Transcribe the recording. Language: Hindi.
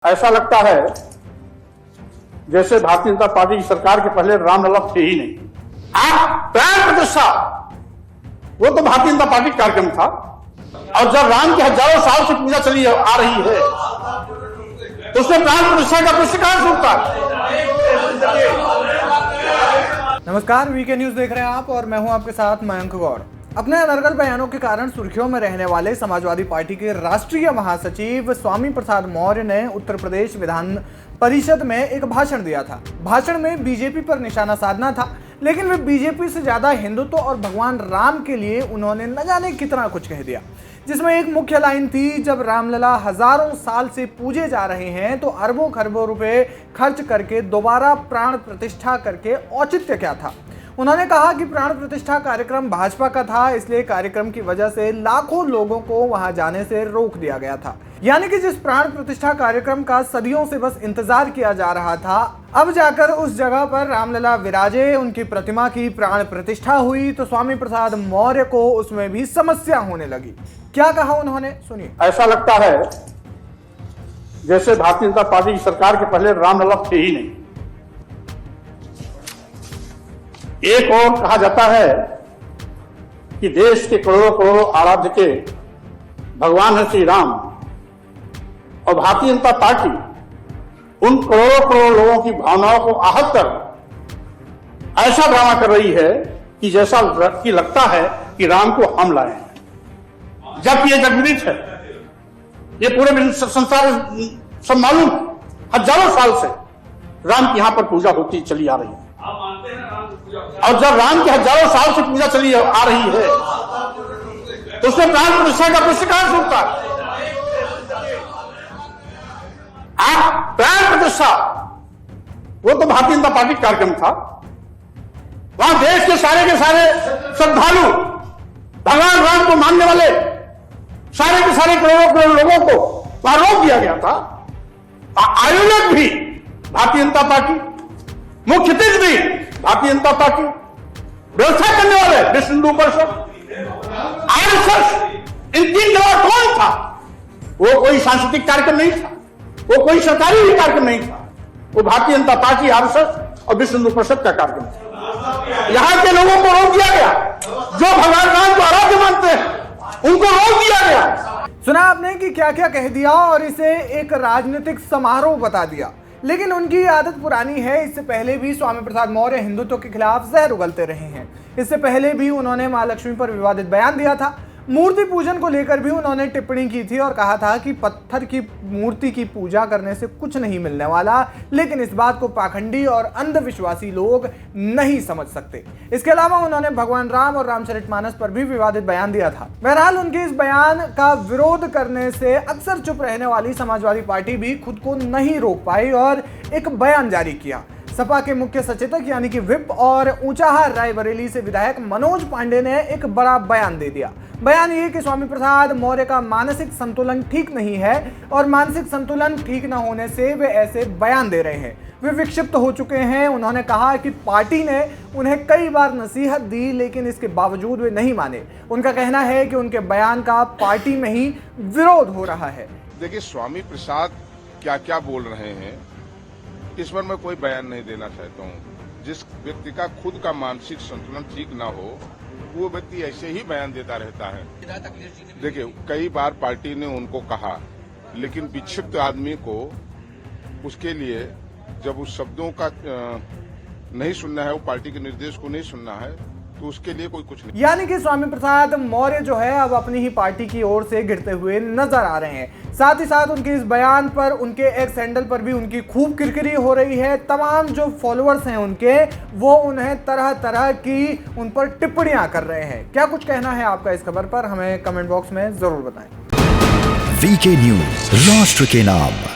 ऐसा लगता है जैसे भारतीय जनता पार्टी की सरकार के पहले रामलला थे ही नहीं। आप प्राण प्रतिष्ठा वो तो भारतीय जनता पार्टी का कार्यक्रम था, और जब राम की हजारों साल से पूजा चली आ रही है तो उसमें प्राण प्रतिष्ठा का प्रश्न कहां से उठता है? नमस्कार, वीके न्यूज देख रहे हैं आप और मैं हूं आपके साथ मयंक गौड़। अपने अनर्गल बयानों के कारण सुर्खियों में रहने वाले समाजवादी पार्टी के राष्ट्रीय महासचिव स्वामी प्रसाद मौर्य ने उत्तर प्रदेश विधान परिषद में एक भाषण दिया था। भाषण में बीजेपी पर निशाना साधना था, लेकिन वे बीजेपी से ज्यादा हिंदुत्व और भगवान राम के लिए उन्होंने न जाने कितना कुछ कह दिया, जिसमें एक मुख्य लाइन थी, जब रामलला हजारों साल से पूजे जा रहे हैं तो अरबों खरबों रुपए खर्च करके दोबारा प्राण प्रतिष्ठा करके औचित्य क्या था। उन्होंने कहा कि प्राण प्रतिष्ठा कार्यक्रम भाजपा का था, इसलिए कार्यक्रम की वजह से लाखों लोगों को वहां जाने से रोक दिया गया था। यानी कि जिस प्राण प्रतिष्ठा कार्यक्रम का सदियों से बस इंतजार किया जा रहा था, अब जाकर उस जगह पर रामलला विराजे, उनकी प्रतिमा की प्राण प्रतिष्ठा हुई तो स्वामी प्रसाद मौर्य को उसमें भी समस्या होने लगी। क्या कहा उन्होंने, सुनिए। ऐसा लगता है जैसे भारतीय जनता पार्टी की सरकार के पहले रामलला थे ही नहीं। एक और कहा जाता है कि देश के करोड़ों करोड़ों आराध्य के भगवान है श्री राम, और भारतीय जनता पार्टी उन करोड़ों करोड़ों लोगों की भावनाओं को आहत कर ऐसा ड्रामा कर रही है कि जैसा कि लगता है कि राम को हम लाए हैं, जबकि ये जगविदित है, ये पूरे संसार सब मालूम है। हजारों साल से राम की यहां पर पूजा होती चली आ रही है, और जब राम की हजारों साल से पूजा चली आ रही है तो उसमें प्राण प्रतिष्ठा का प्रश्न कहां से उठता है? आप प्राण प्रतिष्ठा वो तो भारतीय जनता पार्टी का कार्यक्रम था। वहां देश के सारे श्रद्धालु भगवान राम को मानने वाले सारे के सारे करोड़ों करोड़ लोगों को वहां रोक दिया गया था। आयोजक भी भारतीय जनता पार्टी, मुख्य अतिथि भी भारतीय जनता पार्टी, व्यवस्था करने वाले विश्व हिंदू परिषद, आरएसएस, इन तीन जगह कौन था? वो कोई सांस्कृतिक कार्यक्रम नहीं था, वो कोई सरकारी कार्यक्रम नहीं था, वो भारतीय जनता पार्टी, आरएसएस और विश्व हिंदू परिषद का कार्यक्रम था। यहां के लोगों को रोक दिया गया, जो भगवान राम को आराध्य मानते हैं उनको रोक दिया गया। सुना आपने कि क्या क्या कह दिया और इसे एक राजनीतिक समारोह बता दिया। लेकिन उनकी आदत पुरानी है। इससे पहले भी स्वामी प्रसाद मौर्य हिंदुत्व के खिलाफ जहर उगलते रहे हैं। इससे पहले भी उन्होंने मां लक्ष्मी पर विवादित बयान दिया था। मूर्ति पूजन को लेकर भी उन्होंने टिप्पणी की थी और कहा था कि पत्थर की मूर्ति की पूजा करने से कुछ नहीं मिलने वाला, लेकिन इस बात को पाखंडी और अंधविश्वासी लोग नहीं समझ सकते। इसके अलावा उन्होंने भगवान राम और रामचरितमानस पर भी विवादित बयान दिया था। बहरहाल उनके इस बयान का विरोध करने से अक्सर चुप रहने वाली समाजवादी पार्टी भी खुद को नहीं रोक पाई और एक बयान जारी किया। सपा के मुख्य सचेतक यानी कि व्हिप और ऊंचाहार रायबरेली से विधायक मनोज पांडे ने एक बड़ा बयान दे दिया। बयान ये कि स्वामी प्रसाद मौर्य का मानसिक संतुलन ठीक नहीं है और मानसिक संतुलन ठीक न होने से वे ऐसे बयान दे रहे हैं। वे विक्षिप्त हो चुके हैं। उन्होंने कहा कि पार्टी ने उन्हें कई बार नसीहत दी, लेकिन इसके बावजूद वे नहीं माने। उनका कहना है कि उनके बयान का पार्टी में ही विरोध हो रहा है। देखिए, स्वामी प्रसाद क्या क्या बोल रहे हैं इस पर मैं कोई बयान नहीं देना चाहता हूँ। जिस व्यक्ति का खुद का मानसिक संतुलन ठीक ना हो, वो व्यक्ति ऐसे ही बयान देता रहता है। देखिए, कई बार पार्टी ने उनको कहा, लेकिन विक्षिप्त आदमी को उसके लिए जब उस शब्दों का नहीं सुनना है, वो पार्टी के निर्देश को नहीं सुनना है, तो उसके लिए कोई कुछ नहीं। यानी कि स्वामी प्रसाद मौर्य जो है अब अपनी ही पार्टी की ओर से गिरते हुए नजर आ रहे हैं। साथ ही साथ उनके इस बयान पर उनके एक्स हैंडल पर भी उनकी खूब किरकिरी हो रही है। तमाम जो फॉलोअर्स हैं उनके, वो उन्हें तरह तरह की उन पर टिप्पणियां कर रहे हैं। क्या कुछ कहना है आपका इस खबर पर, हमें कमेंट बॉक्स में जरूर बताएं। वीके न्यूज, राष्ट्र के नाम।